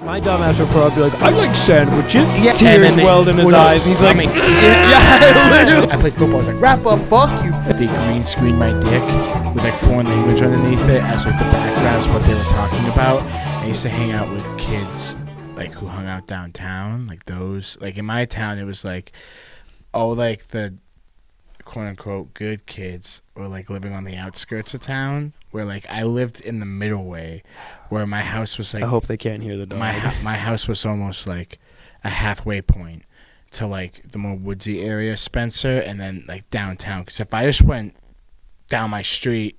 My dumbass would probably be like, I like sandwiches. Yeah. Tears welled in his eyes. He's like, I played football. I was like, wrap up, fuck you. They green screened my dick with like foreign language underneath it as like the background is what they were talking about. I used to hang out with kids like who hung out downtown, like those. Like in my town, it was like, like the quote unquote good kids were like living on the outskirts of town, where like I lived in the middle way, where my house was like. I hope they can't hear the dog. My house was almost like a halfway point to like the more woodsy area, Spencer, and then like downtown. Because if I just went down my street,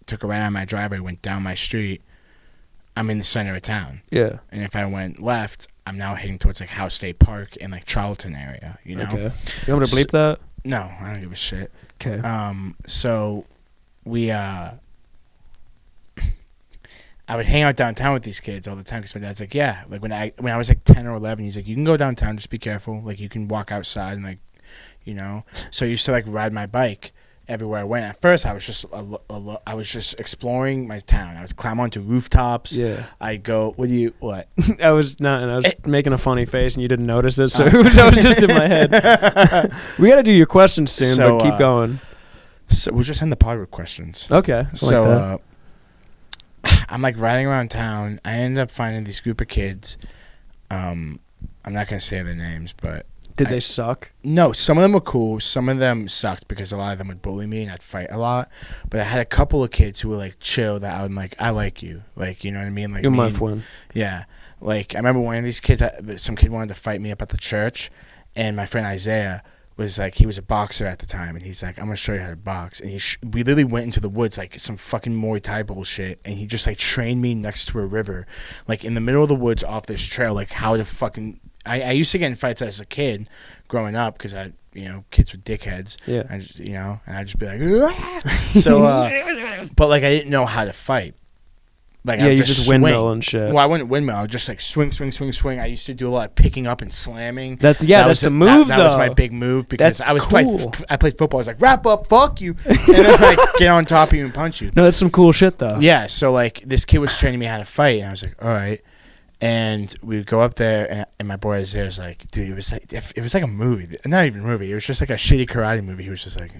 took a right on my driveway, went down my street, I'm in the center of town. Yeah. And if I went left, I'm now heading towards like House State Park in like Charlton area. You know. Okay. You want me to bleep that? No, I don't give a shit. Okay. So we I would hang out downtown with these kids all the time because my dad's like, yeah, like when I was like 10 or 11, he's like, you can go downtown, just be careful, like you can walk outside and like, you know. So I used to like ride my bike everywhere I went. At first, I was just exploring my town. I would climb onto rooftops. Yeah. I'd go. What? I was making a funny face and you didn't notice it, so that was just in my head. We got to do your questions soon, but keep going. So we'll just end the pod with questions. Okay. So I'm like riding around town. I ended up finding this group of kids. I'm not gonna say their names, but did they suck? No, some of them were cool. Some of them sucked because a lot of them would bully me and I'd fight a lot. But I had a couple of kids who were like chill that I'm like, I like you. Like, you know what I mean? Like, you're my friend. Yeah. Like, I remember one of these kids, some kid wanted to fight me up at the church. And my friend Isaiah was like, he was a boxer at the time. And he's like, I'm going to show you how to box. And we literally went into the woods, like some fucking Muay Thai bullshit. And he just like trained me next to a river, like in the middle of the woods off this trail, like how to fucking. I used to get in fights as a kid growing up because kids were dickheads. Yeah. And I'd just be like, ah! So, but like I didn't know how to fight. Like, yeah, you just windmill and shit. Well, I wouldn't windmill. I would just like swing. I used to do a lot of picking up and slamming. That's the move. That was my big move because that's I was cool. I played football. I was like, wrap up, fuck you, and then like get on top of you and punch you. No, that's some cool shit though. Yeah. So like this kid was training me how to fight, and I was like, all right. And we would go up there, and my boy Isaiah was like, dude, it was like a movie. Not even a movie. It was just like a shitty karate movie. He was just like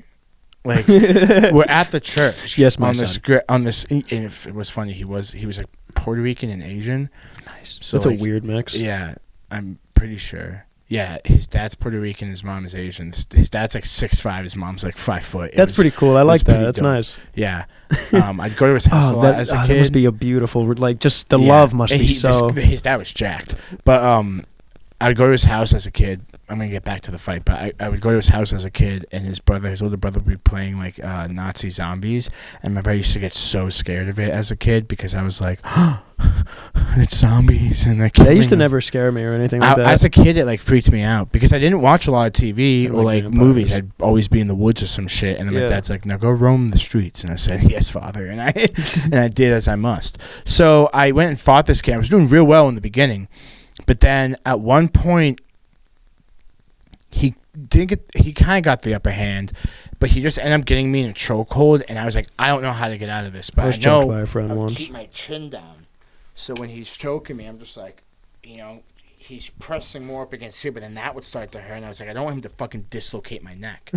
we're at the church. Yes, my on son. on this, and it was funny. He was like Puerto Rican and Asian. Nice. So that's like, a weird mix. Yeah, I'm pretty sure. Yeah, his dad's Puerto Rican, his mom is Asian. His dad's like 6'5", his mom's like 5 foot. That's pretty cool. I like that. That's dope. Nice. Yeah. I'd go to his house a lot as a kid. That must be a beautiful, like, just the love must be so. His dad was jacked. But I would go to his house as a kid. I'm going to get back to the fight, but I would go to his house as a kid, and his older brother would be playing like Nazi zombies. And my brother used to get so scared of it as a kid because I was like, it's zombies. And they're killing That used to them. never scare me or anything like that. As a kid, it like freaked me out because I didn't watch a lot of TV or like movies. I'd always be in the woods or some shit. And then my dad's like, now go roam the streets. And I said, yes, father. And I did as I must. So I went and fought this kid. I was doing real well in the beginning. But then at one point, he kind of got the upper hand, but he just ended up getting me in a chokehold, and I was like, I don't know how to get out of this, but I know I'll keep my chin down. So when he's choking me, I'm just like, he's pressing more up against here, but then that would start to hurt, and I was like, I don't want him to fucking dislocate my neck.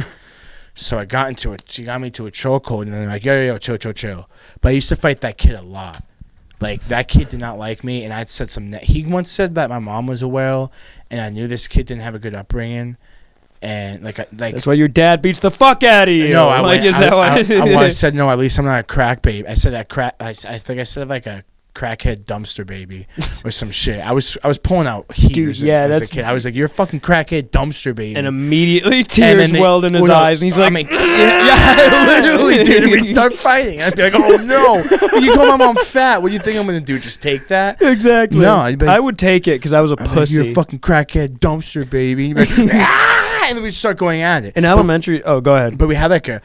So I got into it. She got me to a chokehold, and then like, yo, chill. But I used to fight that kid a lot. Like, that kid did not like me, and I'd said he once said that my mom was a whale, and I knew this kid didn't have a good upbringing, and like that's why your dad beats the fuck out of you. No, I said no. At least I'm not a crack baby. I said I think I said like a crackhead dumpster baby or some shit. I was pulling out heaters as a kid. I was like, you're a fucking crackhead dumpster baby. And immediately tears welled in his eyes, and he's like, literally, dude. And we'd start fighting. I'd be like, oh no, you call my mom fat. What do you think I'm gonna do? Just take that? Exactly. No, I'd be like, I would take it because I was a pussy. Like, you're a fucking crackhead dumpster baby. And then we start going at it. In elementary, go ahead. But we had like I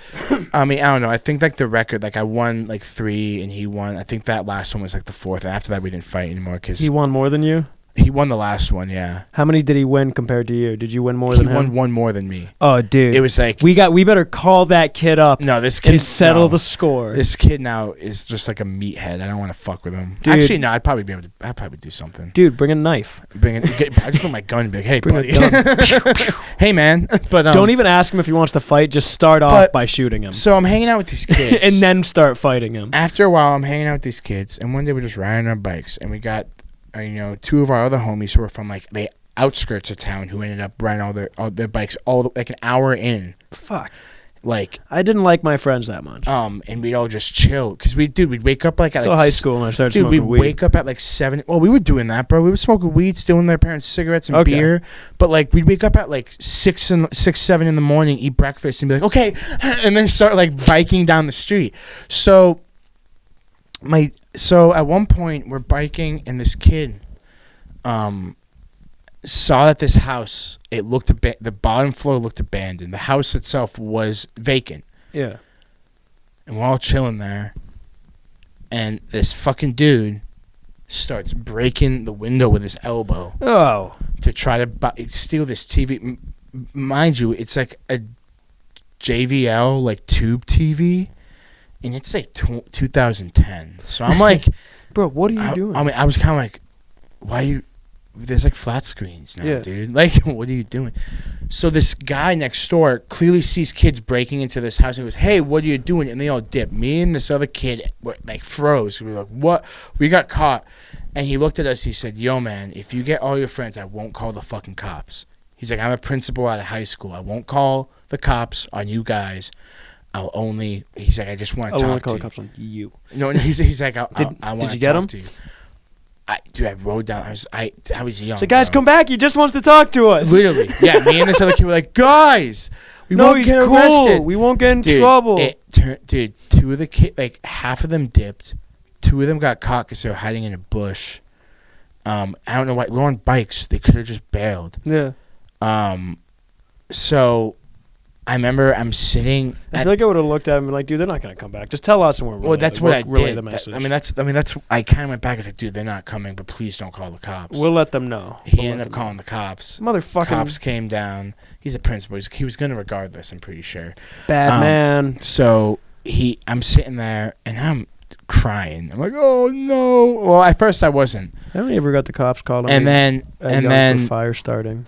don't know. I think like the record, like I won like 3 and he won. I think that last one was like the 4th. And after that, we didn't fight anymore because he won more than you. He He won the last one, yeah. How many did he win compared to you? Did you win more than him? He won one more than me. Oh, dude. It was like... We better call that kid up. No, this kid... And settle the score. This kid now is just like a meathead. I don't want to fuck with him. Dude. Actually, no, I'd probably do something. Dude, bring a knife. I just put my gun and be like, hey, bring buddy. A gun. Hey, man. But don't even ask him if he wants to fight. Just start off by shooting him. So I'm hanging out with these kids. And then start fighting him. After a while, I'm hanging out with these kids. And one day we're just riding our bikes. And we got, two of our other homies who were from like the outskirts of town who ended up riding all their bikes like an hour in. Fuck. Like, I didn't like my friends that much. And we'd all just chill because we'd wake up like at like high school and I started smoking weed. We'd wake up at like 7. Well, we were doing that, bro. We were smoking weed, stealing their parents' cigarettes and beer. But like we'd wake up at like 6, 7 in the morning, eat breakfast, and be like, okay, and then start like biking down the street. So at one point we're biking and this kid, saw that this house, it looked the bottom floor looked abandoned. The house itself was vacant. Yeah. And we're all chilling there. And this fucking dude starts breaking the window with his elbow. Oh. To try to steal this TV. Mind you, it's like a JVL, like tube TV. And it's like 2010. So I'm like... Bro, what are you doing? I mean, I was kind of like, why are you... There's like flat screens now, dude. Like, what are you doing? So this guy next door clearly sees kids breaking into this house and goes, hey, what are you doing? And they all dip. Me and this other kid were like froze. We were like, what? We got caught. And he looked at us. He said, yo, man, if you get all your friends, I won't call the fucking cops. He's like, I'm a principal out of high school. I won't call the cops on you guys. He's like, I just want to talk to you. I won't call the cops on you. No, he's like, I want to talk Did you get him? to you. I wrote down. I was young. So guys, come back. He just wants to talk to us. Literally, yeah. Me and this other kid were like, guys, we won't get arrested. We won't get in trouble. Dude, two of the kids, like half of them dipped. Two of them got caught because they were hiding in a bush. I don't know why. We were on bikes. They could have just bailed. Yeah. So I remember I'm sitting. I feel like I would have looked at him and been like, dude, they're not gonna come back. Just tell us and we're well. That's what I relay did. The message. That's. I kind of went back and was like, dude, they're not coming, but please don't call the cops. We'll let them know. He ended up calling the cops. Motherfucking cops came down. He's a principal. He was gonna regardless. I'm pretty sure. Bad man. So I'm sitting there and I'm crying. I'm like, oh no. Well, at first I wasn't. I only ever got the cops called on and then fire starting.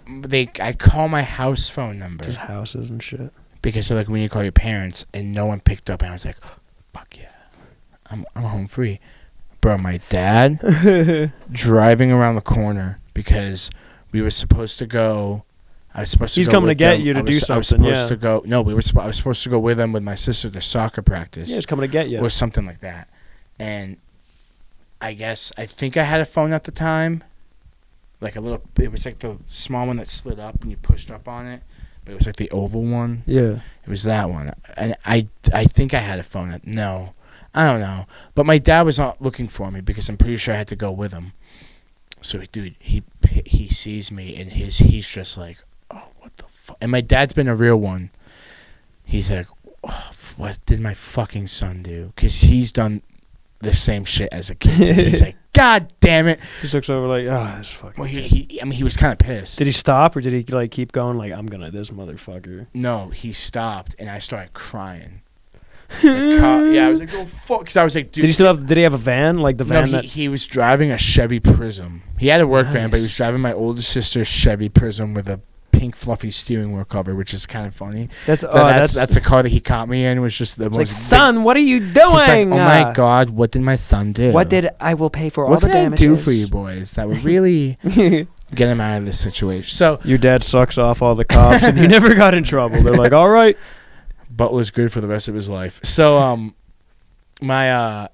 I call my house phone number. Just houses and shit. Because they're like, we need to call your parents, and no one picked up, and I was like, fuck yeah, I'm home free. Bro, my dad driving around the corner because we were supposed to go. I was supposed to. He's go coming with to get them. you to do something. I was supposed to go. No, I was supposed to go with them with my sister to soccer practice. Yeah, he's coming to get you. Or something like that. And I think I had a phone at the time, like a little. It was like the small one that slid up and you pushed up on it. It was like the oval one. Yeah. It was that one. And I think I had a phone. No. I don't know. But my dad was not looking for me because I'm pretty sure I had to go with him. So, dude, he sees me and he's just like, oh, what the fuck? And my dad's been a real one. He's like, oh, what did my fucking son do? Because he's done the same shit as a kid. So he's like, God damn it. He just looks over like, this fucking well, he was kind of pissed. Did he stop or did he like keep going like, I'm gonna this motherfucker? No, he stopped and I started crying. Yeah, I was like, oh fuck, because I was like, dude. Did he have a van? Like the van he was driving a Chevy Prism. He had a work van, but he was driving my older sister's Chevy Prism with a pink fluffy steering wheel cover, which is kind of funny. That's a car that he caught me in. Was just the most. Like, son, what are you doing? Like, oh my God, what did my son do? What did I will pay for all the damages? What can I do for you boys that would really get him out of this situation? So your dad sucks off all the cops, and you never got in trouble. They're like, all right. Butler's good for the rest of his life. So my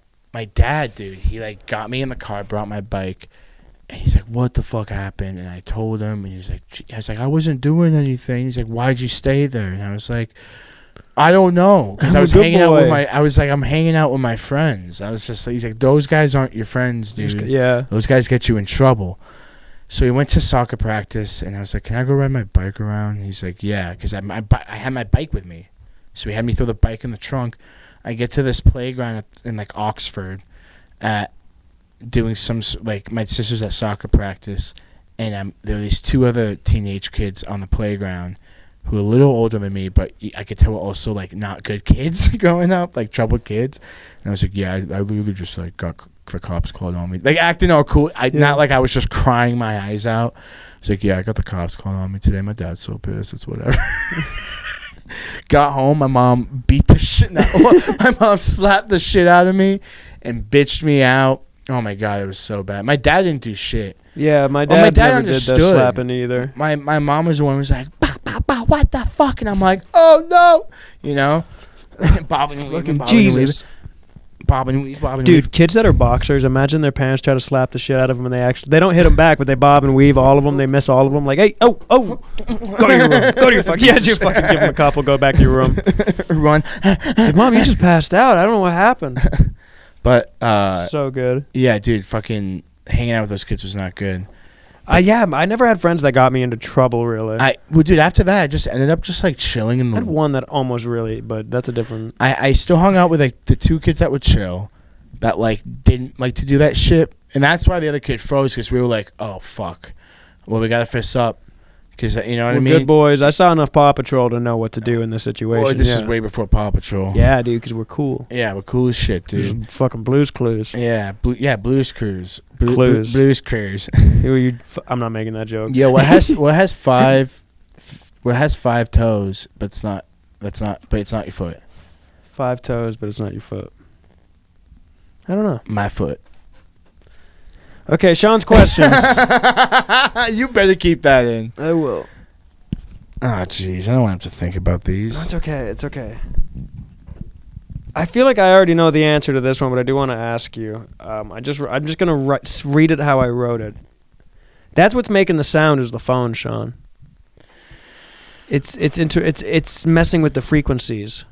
dad, dude, he like got me in the car, brought my bike. And he's like, what the fuck happened? And I told him, and he was like, I wasn't doing anything. He's like, why'd you stay there? And I was like, I don't know. Because I was hanging out with I'm hanging out with my friends. I was just like, he's like, those guys aren't your friends, dude. Yeah. Those guys get you in trouble. So we went to soccer practice, and I was like, can I go ride my bike around? And he's like, yeah, because I had my bike with me. So he had me throw the bike in the trunk. I get to this playground in like Oxford doing some, like, my sister's at soccer practice, and there were these 2 other teenage kids on the playground who were a little older than me, but I could tell were also like not good kids growing up, like troubled kids. And I was like, yeah, I literally just like got the cops called on me, like acting all cool. Not like I was just crying my eyes out. I was like, yeah, I got the cops called on me today. My dad's so pissed. It's whatever. Got home, my mom beat the shit out. My mom slapped the shit out of me and bitched me out. Oh my god, it was so bad. My dad didn't do shit. Yeah, my dad never did that slapping either. My mom was the one who was like, bah, bah, bah, what the fuck? And I'm like, oh no, you know, bobbing and weaving, Jesus. Bobbing and weave. Dude, kids that are boxers, imagine their parents try to slap the shit out of them, and they don't hit them back, but they bob and weave all of them. They miss all of them. Like, hey, go to your room. Go to your fucking. Yeah, you fucking give them a couple. Go back to your room. Run. Hey, Mom, you just passed out. I don't know what happened. But so good. Yeah, dude, fucking hanging out with those kids was not good. Yeah, I never had friends that got me into trouble, really. Well, dude, after that, I just ended up just like chilling in the. I had one that almost really, but that's a different. I still hung out with like the 2 kids that would chill, that like didn't like to do that shit, and that's why the other kid froze, because we were like, oh fuck, well we gotta fist up, because you know what I mean. Good boys. I saw enough Paw Patrol to know what to do in this situation. Well, this is way before Paw Patrol. Yeah, dude, because we're cool. Yeah, we're cool as shit, dude. Fucking Blues Clues. Yeah, Blues Clues. Blues Clues. I'm not making that joke. Yeah, what has 5 toes, but it's not your foot. 5 toes, but it's not your foot. I don't know. My foot. Okay, Sean's questions. You better keep that in. I will. Oh, jeez, I don't want to think about these. No, it's okay. It's okay. I feel like I already know the answer to this one, but I do want to ask you. I'm just gonna read it how I wrote it. That's what's making the sound is the phone, Sean. It's messing with the frequencies.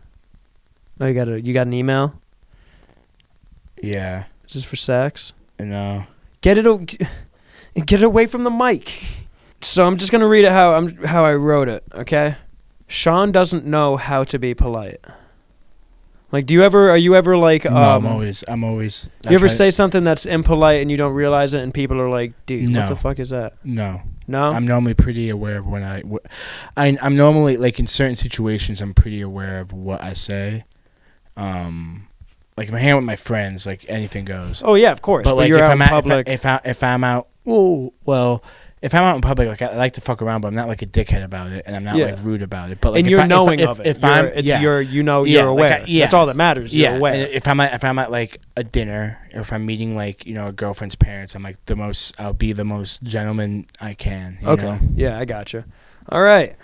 Oh, you got an email? Yeah. Is this for sex? No. Get it away from the mic. So I'm just gonna read it how I wrote it. Okay. Sean doesn't know how to be polite. Like, are you ever like? No, I'm always. Do you ever say something that's impolite and you don't realize it, and people are like, "Dude, what the fuck is that?" No. No. I'm normally pretty aware of when I'm normally like in certain situations. I'm pretty aware of what I say. Like if I'm hanging with my friends, like anything goes. Oh yeah, of course. But like you're if out I'm in out, public, if I'm out, if I'm out in public, like I like to fuck around, but I'm not like a dickhead about it, and I'm not like rude about it. But like, and you're knowing of it. You're aware. Like That's all that matters. You're aware. And if I'm at like a dinner, or if I'm meeting like a girlfriend's parents, I'll be the most gentleman I can. You know? Yeah, I gotcha. All right.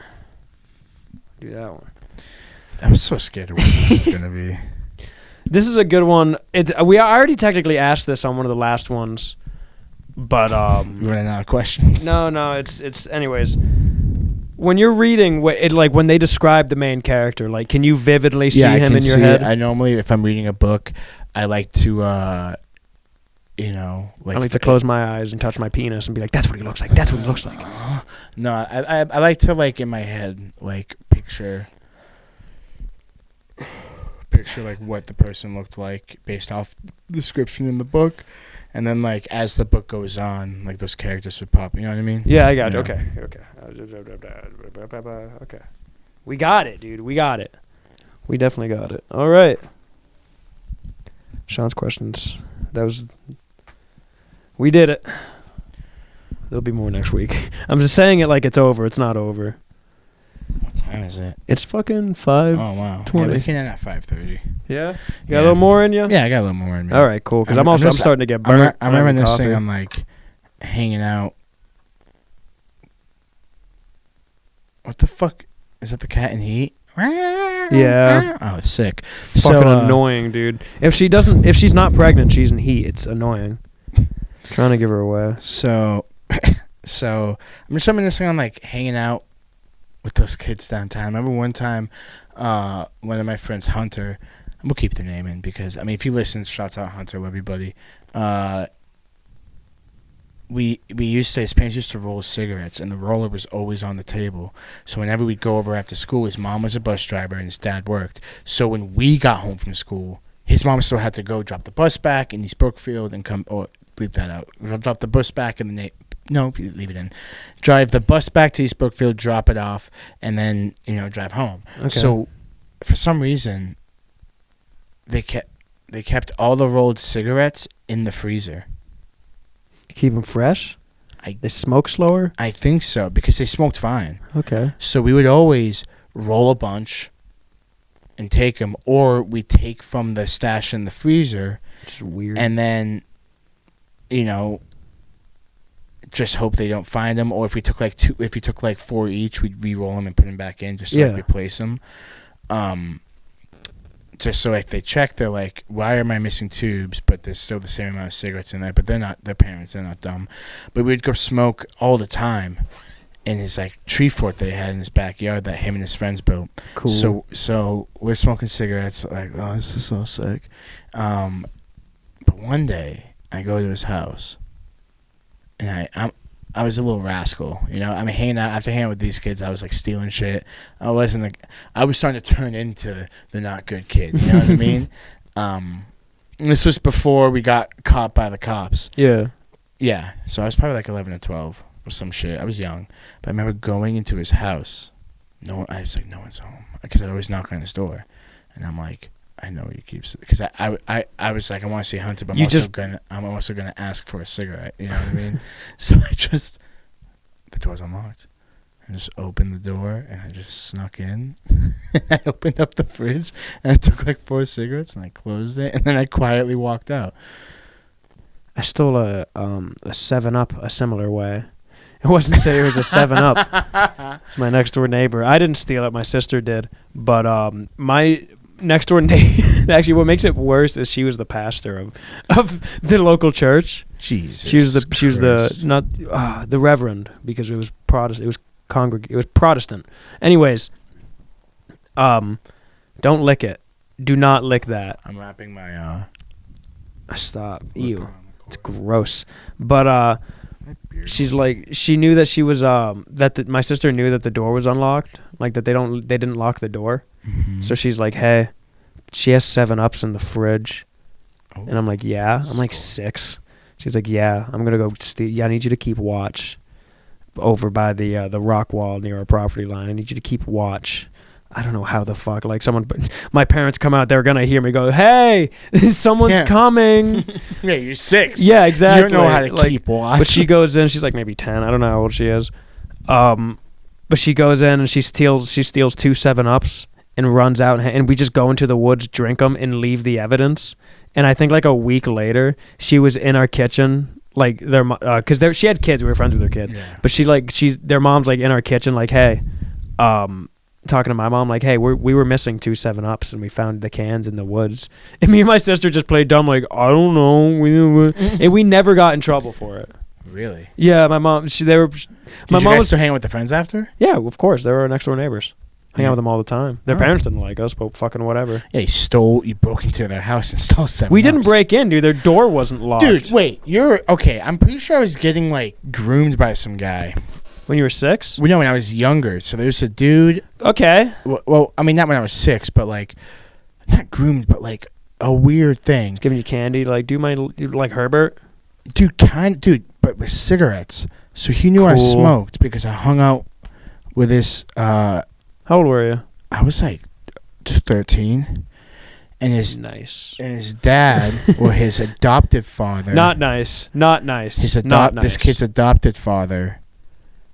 Do that one. I'm so scared of what this is gonna be. This is a good one. I already technically asked this on one of the last ones, but running out of questions. No. It's anyways. When you're reading, when they describe the main character, like, can you vividly see him in your head? I normally, if I'm reading a book, I like to, I like to close my eyes and touch my penis and be like, "That's what he looks like. That's what he looks like." No, I like to like in my head like picture like what the person looked like based off the description in the book, and then like as the book goes on, like those characters would pop. You know what I mean? Yeah, I got you. Okay. We got it, dude. We got it. We definitely got it. All right. Sean's questions. We did it. There'll be more next week. I'm just saying it like it's over. It's not over. What time is it? It's fucking 5:20. Oh, wow. Yeah, we can end at 5:30. Yeah? You got a little more in you? Yeah, I got a little more in me. All right, cool. Because I'm starting to get burnt. I'm reminiscing on, like, hanging out. What the fuck? Is that the cat in Heat? Yeah. Oh, it's sick. Fucking annoying, dude. If she's not pregnant, she's in Heat. It's annoying. Trying to give her away. So I'm just reminiscing on, like, hanging out with those kids downtown. I remember one time, one of my friends, Hunter, we'll keep the name in because, I mean, if he listens, shouts out Hunter, love you, buddy. We used to, his parents used to roll cigarettes, and the roller was always on the table. So whenever we'd go over after school, his mom was a bus driver and his dad worked. So when we got home from school, his mom still had to go drop the bus back in East Brookfield and come, or leave that out. We'll drop the bus back in the no, leave it in. Drive the bus back to East Brookfield, drop it off, and then drive home. Okay. So, for some reason, they kept all the rolled cigarettes in the freezer. Keep them fresh? They smoke slower? I think so, because they smoked fine. Okay. So we would always roll a bunch and take them, or we take from the stash in the freezer. Which is weird. And then, just hope they don't find them. Or if we took like 4 each, we'd re-roll them and put them back in just to replace them. Just so if they check, they're like, why am I missing tubes? But there's still the same amount of cigarettes in there. But they're not, their parents, they're not dumb. But we'd go smoke all the time in his like tree fort they had in his backyard that him and his friends built. Cool. So we're smoking cigarettes like, oh, this is so sick. But one day I go to his house and I was a little rascal, I mean, hanging out with these kids, I was like stealing shit. I was starting to turn into the not good kid. You know what I mean? This was before we got caught by the cops. Yeah. Yeah. So I was probably like 11 or 12 or some shit. I was young, but I remember going into his house. I was like, no one's home, because I'd always knock on his door, and I'm like, I know he keeps it, because I was like, I want to see Hunter, but I'm also gonna ask for a cigarette. You know what I mean? So the door's unlocked. I just opened the door and I just snuck in. I opened up the fridge and I took like 4 cigarettes and I closed it, and then I quietly walked out. I stole a 7-Up a similar way. It wasn't say it was a 7-Up. It's my next door neighbor. I didn't steal it. My sister did, but my next door neighbor. Actually, what makes it worse is she was the pastor of the local church. Jesus. She was the reverend, because it was Protestant. It was Protestant. Anyways, don't lick it. Do not lick that. I'm wrapping my Stop. Ew. It's gross. But she's like, she knew that she was my sister knew that the door was unlocked, like that they didn't lock the door. Mm-hmm. So she's like, hey, she has 7-Ups in the fridge. Oh, and I'm like, yeah. I'm like 6. She's like, yeah, I'm going to go steal. Yeah, I need you to keep watch over by the rock wall near our property line. I need you to keep watch. I don't know how the fuck. Like my parents come out, they're going to hear me go, hey, someone's coming. Yeah, you're 6. Yeah, exactly. You don't know how to keep watch. But she goes in, she's like maybe 10. I don't know how old she is. But she goes in and she steals 2 7-Ups and runs out, and we just go into the woods, drink them, and leave the evidence. And I think like a week later, she was in our kitchen, like because she had kids. We were friends with her kids, but their mom's like in our kitchen, like, hey, talking to my mom, like, hey, we were missing 2 7-Ups and we found the cans in the woods. And me and my sister just played dumb, like, I don't know, and we never got in trouble for it. Really? Yeah, my mom. Did you guys still hang with the friends after? Yeah, of course. They were our next door neighbors. Hang out with them all the time. Their parents didn't like us, but fucking whatever. Yeah, you broke into their house and stole 7-Ups. We didn't break in, dude. Their door wasn't locked. Dude, wait. Okay. I'm pretty sure I was getting like groomed by some guy. When you were 6? Well, no, when I was younger. So there was a dude. Okay. Well, I mean, not when I was 6, but like, not groomed, but like a weird thing. Giving you candy, like, like Herbert? Dude, but with cigarettes. So he knew I smoked because I hung out with this. How old were you? I was like 13. And his dad, or his adoptive father. Not nice. This kid's adopted father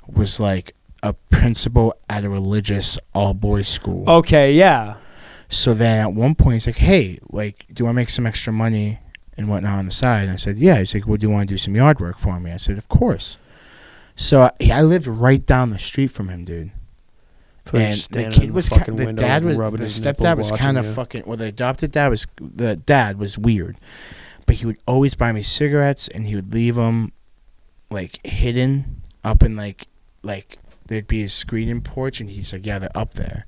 was like a principal at a religious all-boys school. Okay, yeah. So then at one point he's like, hey, like, do you want to make some extra money and whatnot on the side? And I said, yeah. He's like, well, do you want to do some yard work for me? I said, of course. So I lived right down the street from him, dude. And the kid was the stepdad was kind of fucking. Well, the adopted dad was weird, but he would always buy me cigarettes, and he would leave them like hidden up in like there'd be a screening porch, and he's like, yeah, they're up there.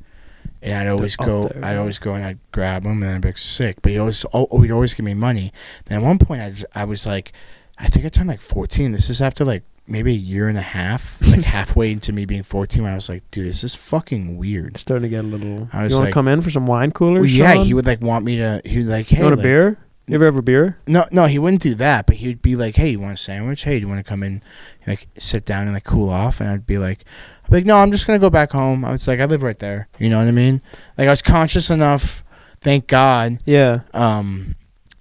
And I'd always go and I'd grab them, and I'd be like, sick. But he'd always give me money. And at one point, I was like, I think I turned like 14. This is after like maybe a year and a half, like halfway into me being 14, where I was like, dude, this is fucking weird. It's starting to get a little. You want to come in for some wine coolers? Well, yeah, Sean? He would like want me to. He would like, hey, you want a beer? You ever have a beer? No, he wouldn't do that, but he would be like, hey, you want a sandwich? Hey, do you want to come in, like, sit down and, like, cool off? And I'd be like, no, I'm just going to go back home. I was like, I live right there. You know what I mean? Like, I was conscious enough, thank God, yeah,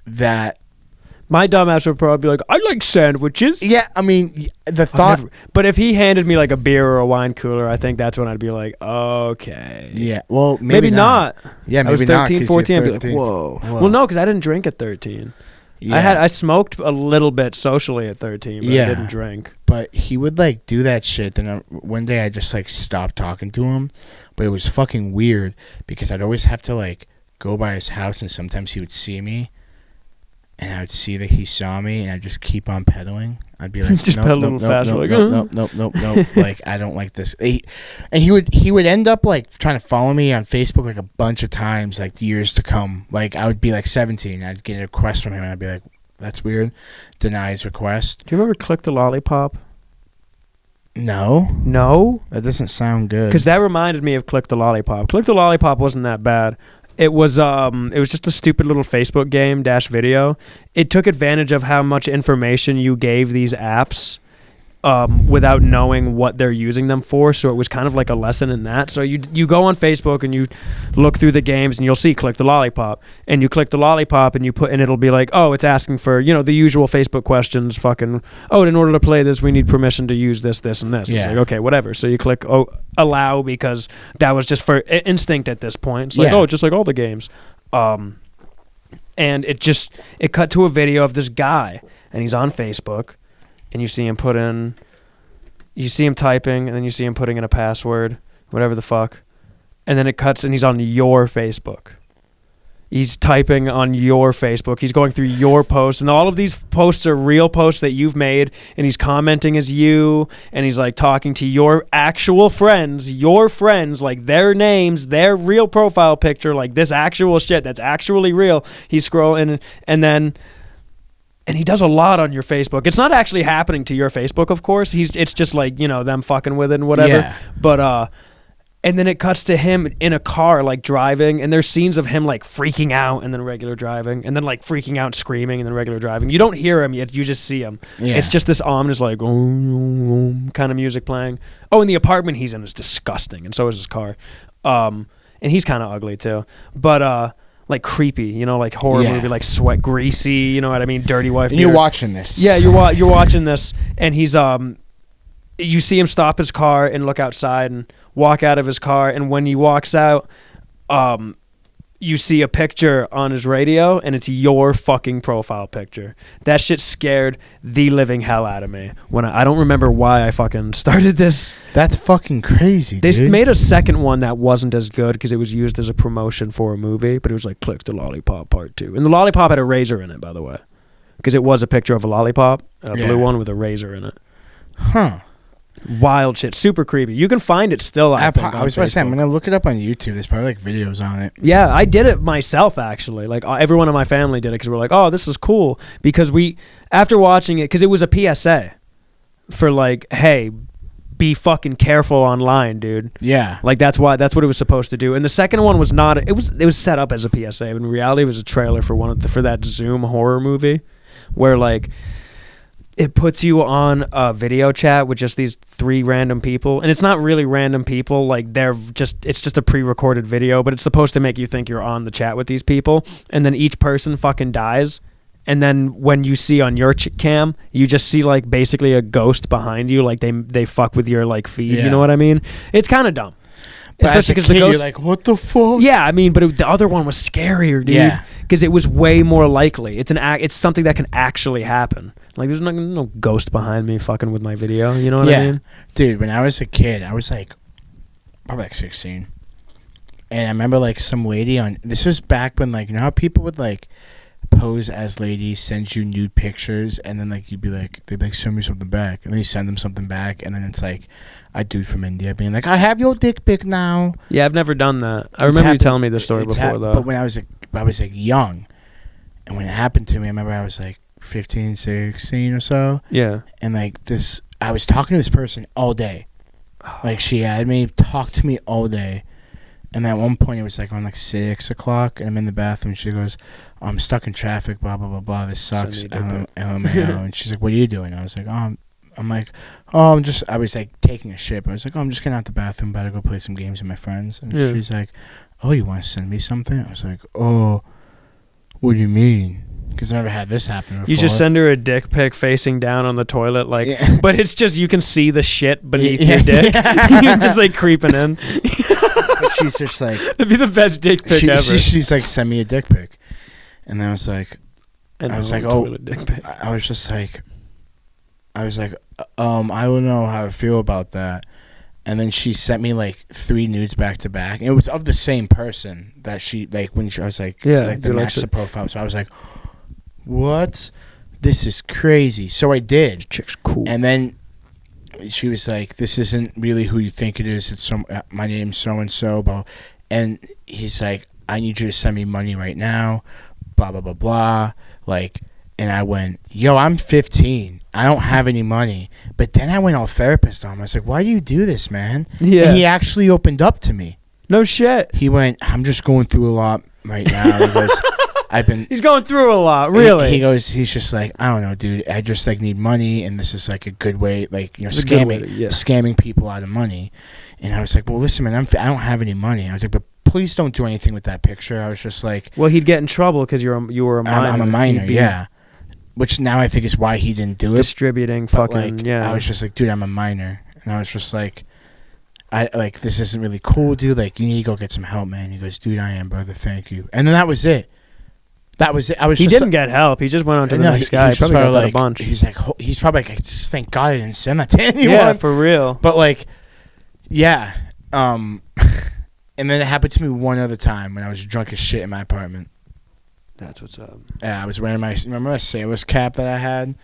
that... My dumbass would probably be like, I like sandwiches. Yeah, I mean, the thought... But if he handed me, like, a beer or a wine cooler, I think that's when I'd be like, okay. Yeah, well, maybe not. Yeah, maybe I was 13, not, 14, I'd be like, whoa. Well, no, because I didn't drink at 13. Yeah. I smoked a little bit socially at 13, but I didn't drink. But he would, like, do that shit. Then one day I just, like, stopped talking to him. But it was fucking weird because I'd always have to, like, go by his house, and sometimes he would see me. And I would see that he saw me, and I'd just keep on pedaling. I'd be like, just pedal a little faster, like, nope. Like, I don't like this. And he would end up, like, trying to follow me on Facebook, like, a bunch of times, like, years to come. Like, I would be, like, 17. I'd get a request from him, and I'd be like, that's weird. Deny his request. Do you remember Click the Lollipop? No? That doesn't sound good. Because that reminded me of Click the Lollipop. Click the Lollipop wasn't that bad. It was just a stupid little Facebook game - video. It took advantage of how much information you gave these apps without knowing what they're using them for. So it was kind of like a lesson in that. So you go on Facebook and you look through the games and you'll see Click the Lollipop. And you click the lollipop and it'll be like, oh, it's asking for, the usual Facebook questions, fucking, oh, in order to play this, we need permission to use this, this, and this. Yeah. It's like, okay, whatever. So you click allow because that was just for instinct at this point. It's like, oh, just like all the games. And it cut to a video of this guy and he's on Facebook. And you see him typing, and then you see him putting in a password, whatever the fuck. And then it cuts, and he's on your Facebook. He's typing on your Facebook. He's going through your posts, and all of these posts are real posts that you've made, and he's commenting as you, and he's, like, talking to your actual friends, like, their names, their real profile picture, like, this actual shit that's actually real. He's scrolling, and he does a lot on your Facebook. It's not actually happening to your Facebook, of course. It's just like, them fucking with it and whatever. Yeah. But and then it cuts to him in a car, like, driving, and there's scenes of him, like, freaking out and then regular driving, and then, like, freaking out, screaming, and then regular driving. You don't hear him yet, you just see him. Yeah. It's just this ominous, like, kind of music playing. Oh, and the apartment he's in is disgusting, and so is his car. And he's kind of ugly too. But like creepy, like horror movie, like sweat, greasy, you know what I mean? Dirty wife. And you're watching this. Yeah, you're watching this, and he's you see him stop his car and look outside and walk out of his car, and when he walks out, you see a picture on his radio, and it's your fucking profile picture. That shit scared the living hell out of me. When I don't remember why I fucking started this. That's fucking crazy, dude. They made a second one that wasn't as good because it was used as a promotion for a movie, but it was like Click the Lollipop Part 2. And the lollipop had a razor in it, by the way, because it was a picture of a lollipop, a blue one with a razor in it. Huh. Wild shit, super creepy. You can find it still. I was about to say, I'm gonna look it up on YouTube. There's probably like videos on it. Yeah, I did it myself actually. Like everyone in my family did it because we're like, oh, this is cool. Because after watching it, because it was a PSA for like, hey, be fucking careful online, dude. Yeah, like that's what it was supposed to do. And the second one was not. It was set up as a PSA, but in reality, it was a trailer for for that Zoom horror movie, where like. It puts you on a video chat with just these 3 random people. And it's not really random people. Like, it's just a pre-recorded video, but it's supposed to make you think you're on the chat with these people. And then each person fucking dies. And then when you see on your cam, you just see, like, basically a ghost behind you. Like, they fuck with your, like, feed. Yeah. You know what I mean? It's kind of dumb. But especially because the ghost, you're like, what the fuck? Yeah, I mean, but the other one was scarier, dude. Yeah, because it was way more likely. It's something that can actually happen. Like, there's no ghost behind me fucking with my video. You know what I mean? Dude, when I was a kid, I was like, probably like 16, and I remember like some lady on. This was back when, like, you know how people would like pose as ladies, send you nude pictures, and then like they'd be like, send me something back, and then you send them something back, and then it's like a dude from India being like, I have your dick pic now. Yeah, I've never done that. I remember you telling me this story before, though. But when I was like young, and when it happened to me, I remember I was like 15, 16 or so. Yeah. And like I was talking to this person all day. Like, she had me talk to me all day, And at one point, it was like around like 6 o'clock, and I'm in the bathroom. She goes, I'm stuck in traffic, blah, blah, blah, blah. This sucks. LMAO. And she's like, what are you doing? I was like, I'm like, I was like taking a shit. I was like, I'm just getting out the bathroom, about to go play some games with my friends. And she's like, oh, you want to send me something? I was like, oh, what do you mean? Because I never had this happen before. You just send her a dick pic facing down on the toilet, like, but it's just, you can see the shit beneath your dick. You're just like creeping in. But she's just like, that'd be the best dick pic ever. She's like, send me a dick pic. And then I was like, dick pic. I was like, I don't know how I feel about that. And then she sent me like 3 nudes back to back. And it was of the same person that she, like, I was like, the match the profile. So I was like, what? This is crazy. So I did. This chick's cool. And then she was like, this isn't really who you think it is. It's my name's so-and-so. And he's like, I need you to send me money right now. Blah, blah, blah, blah. Like, and I went, yo, I'm 15. I don't have any money. But then I went all therapist on him. I was like, why do you do this, man? Yeah. And he actually opened up to me. No shit. He went, I'm just going through a lot right now. He goes, he's going through a lot, really. He goes, he's just like, I don't know, dude. I just like need money, and this is like a good way, like, you know, scamming people out of money. And I was like, well, listen, man, I don't have any money. I was like, but please don't do anything with that picture. I was just like, well, he'd get in trouble because you were a minor. I'm a minor, yeah. Which now I think is why he didn't do it. Distributing fucking, like, I was just like, dude, I'm a minor, and I was just like, this isn't really cool, dude. Like, you need to go get some help, man. He goes, dude, I am, brother. Thank you. And then that was it. He didn't get help. He just went on to the next guy. He probably got that a bunch. He's probably like, thank God I didn't send that to anyone. Yeah, for real. But like, yeah. And then it happened to me one other time when I was drunk as shit in my apartment. That's what's up. Yeah, I was wearing remember my sailor's cap that I had?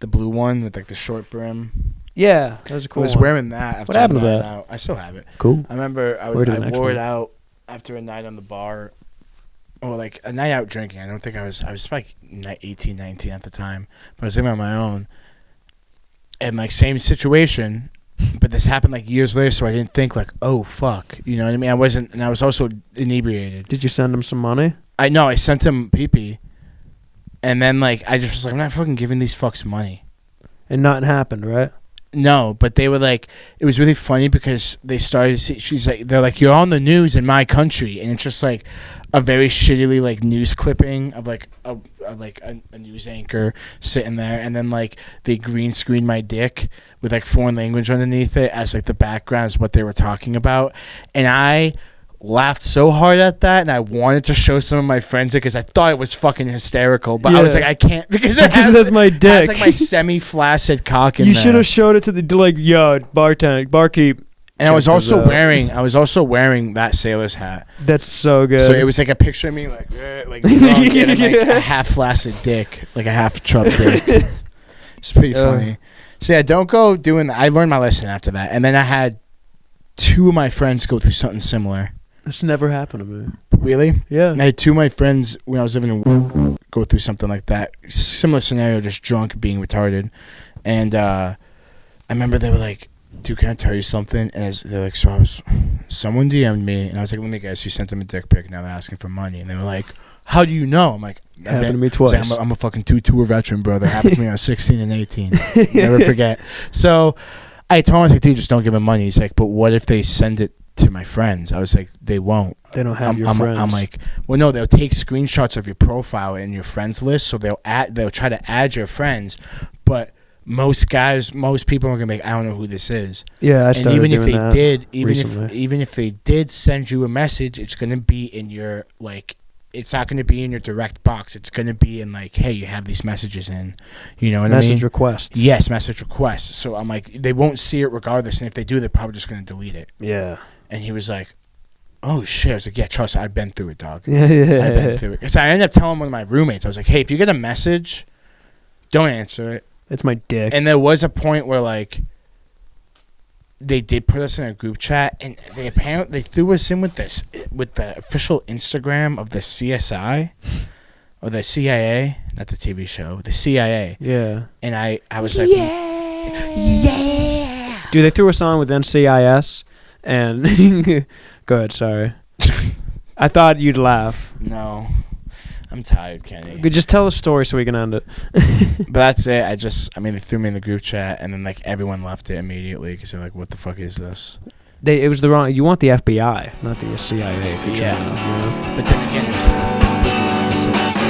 The blue one with like the short brim. Yeah, that was a cool one. I was wearing that after what happened to that? Out. I still have it. Cool. I remember I wore it out after a night on the bar. Or like a night out drinking. I don't think I was like 18, 19 at the time. But I was living on my own. And like same situation. But this happened like years later, so I didn't think like, oh fuck. You know what I mean? I wasn't, and I was also inebriated. Did you send him some money? I know, I sent him pee-pee. And then like I just was like, I'm not fucking giving these fucks money. And nothing happened, right? No, but they were like, it was really funny because they started, they're like, you're on the news in my country. And it's just like a very shittily like news clipping of like a news anchor sitting there. And then like they green screened my dick with like foreign language underneath it as like the background is what they were talking about. And I laughed so hard at that, and I wanted to show some of my friends it because I thought it was fucking hysterical. But I was like, I can't because that's my dick. It has like my semi-flaccid cock in there. You should have showed it to the like, yo, barkeep. And I was also wearing that sailor's hat. That's so good. So it was like a picture of me like drunk and like a half flaccid dick, like a half Trump dick. It's pretty funny. So yeah, don't go doing that. I learned my lesson after that, and then I had 2 of my friends go through something similar. This never happened to me. Really? Yeah. I had 2 of my friends when I was living in go through something like that. Similar scenario, just drunk, being retarded. And I remember they were like, dude, can I tell you something? And they're like, someone DM'd me. And I was like, let me guess, you sent them a dick pic. Now they're asking for money. And they were like, how do you know? I'm like, happened to me twice. Like, I'm a fucking 2-tour veteran, bro. That happened to me when I was 16 and 18. Never forget. So I told him, I was like, dude, just don't give them money. He's like, but what if they send it to my friends? I was like, they won't. They don't have your friends. I'm like, well, no, they'll take screenshots of your profile and your friends list, so they'll try to add your friends, but most people are gonna be like, I don't know who this is. Yeah, and even if they did send you a message, it's gonna be in your like. It's not going to be in your direct box. It's going to be in like, hey, you have these messages in. You know what I mean? Message requests. Yes, message requests. So I'm like, they won't see it regardless. And if they do, they're probably just going to delete it. Yeah. And he was like, oh, shit. I was like, yeah, trust me. I've been through it, dog. Yeah. I've been through it. So I ended up telling one of my roommates, I was like, hey, if you get a message, don't answer it. It's my dick. And there was a point where like, they did put us in a group chat, and they threw us in with the official Instagram of the CSI or the CIA, not the TV show, the CIA. Yeah. And I was like, yeah. Dude, they threw us on with NCIS, and Go ahead. Sorry. I thought you'd laugh. No. I'm tired, Kenny. Just tell the story so we can end it. But that's it. They threw me in the group chat, and then like everyone left it immediately because they're like, "What the fuck is this?" It was the wrong. You want the FBI, not the CIA. Yeah. But then again, it was like